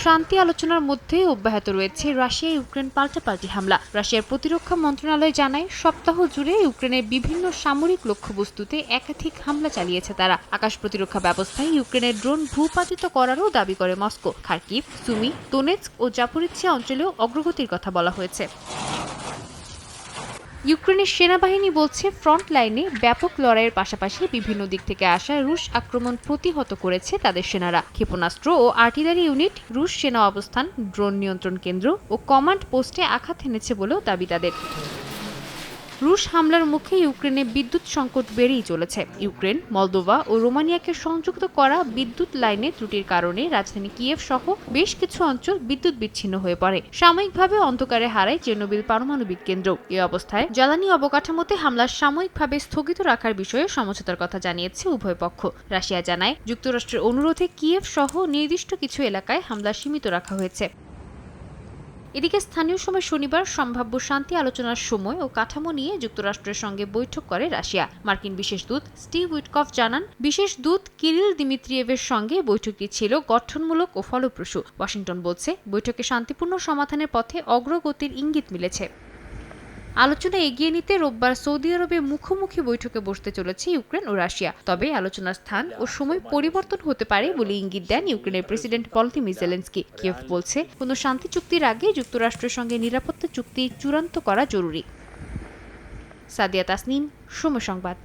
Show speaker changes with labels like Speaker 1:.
Speaker 1: শান্তি আলোচনার মধ্যে অব্যাহত রয়েছে রাশিয়া ইউক্রেন পাল্টাপাল্টি হামলা। রাশিয়ার প্রতিরক্ষা মন্ত্রণালয় জানায়, সপ্তাহ জুড়ে ইউক্রেনের বিভিন্ন সামরিক লক্ষ্যবস্তুতে একাধিক হামলা চালিয়েছে তারা। আকাশ প্রতিরক্ষা ব্যবস্থায় ইউক্রেনের ড্রোন ভূপাতিত করারও দাবি করে মস্কো। খার্কিভ, সুমি, দোনেৎস্ক ও জাপোরিজ্জিয়া অঞ্চলেও অগ্রগতির কথা বলা হয়েছে। ইউক্রেনের সেনাবাহিনী বলছে, ফ্রন্ট লাইনে ব্যাপক লড়াইয়ের পাশাপাশি বিভিন্ন দিক থেকে আসা রুশ আক্রমণ প্রতিহত করেছে তাদের সেনারা। ক্ষেপণাস্ত্র ও আর্টিলারি ইউনিট, রুশ সেনা অবস্থান, ড্রোন নিয়ন্ত্রণ কেন্দ্র ও কমান্ড পোস্টে আঘাত হেনেছে বলেও দাবি তাদের। রুশ হামলার মুখে ইউক্রেনে বিদ্যুৎ সংকট বেড়েই চলেছে। ইউক্রেন, মলদোভা ও রোমানিয়াকে সংযুক্ত করা বিদ্যুৎ লাইনে ত্রুটির কারণে রাজধানী কিয়েভ সহ বেশ কিছু অঞ্চল বিদ্যুৎ বিচ্ছিন্ন হয়ে পড়ে। সাময়িকভাবে অন্ধকারে হারায় চেরনোবিল পারমাণবিক কেন্দ্র। এ অবস্থায় জ্বালানি অবকাঠামোতে হামলা সাময়িকভাবে স্থগিত রাখার বিষয়ে সমঝোতার কথা জানিয়েছে উভয় পক্ষ। রাশিয়া জানায়, যুক্তরাষ্ট্রের অনুরোধে কিয়েভ সহ নির্দিষ্ট কিছু এলাকায় হামলা সীমিত রাখা হয়েছে। এদিকে স্থানীয় সময় শনিবার সম্ভাব্য শান্তি আলোচনার সময় ও কাঠামো নিয়ে যুক্তরাষ্ট্রের সঙ্গে বৈঠক করে রাশিয়া। মার্কিন বিশেষ দূত স্টিভ উইটকফ জানান, বিশেষ দূত কিরিল দিমিত্রিয়েভের সঙ্গে বৈঠকটি ছিল গঠনমূলক ও ফলপ্রসূ। ওয়াশিংটন বলছে, বৈঠকে শান্তিপূর্ণ সমাধানের পথে অগ্রগতির ইঙ্গিত মিলেছে। আলোচনা এগিয়ে নিতে রোববার সৌদি আরবে মুখোমুখি বৈঠকে বসতে চলেছে ইউক্রেন ও রাশিয়া। তবে আলোচনার স্থান ও সময় পরিবর্তন হতে পারে বলে ইঙ্গিত দেন ইউক্রেনের প্রেসিডেন্ট ভলোদিমির জেলেনস্কি। কিয়েভ বলছে, কোনো শান্তি চুক্তির আগে যুক্তরাষ্ট্রের সঙ্গে নিরাপত্তা চুক্তি চূড়ান্ত করা জরুরি। সাদিয়া তাসনিম, সময় সংবাদ।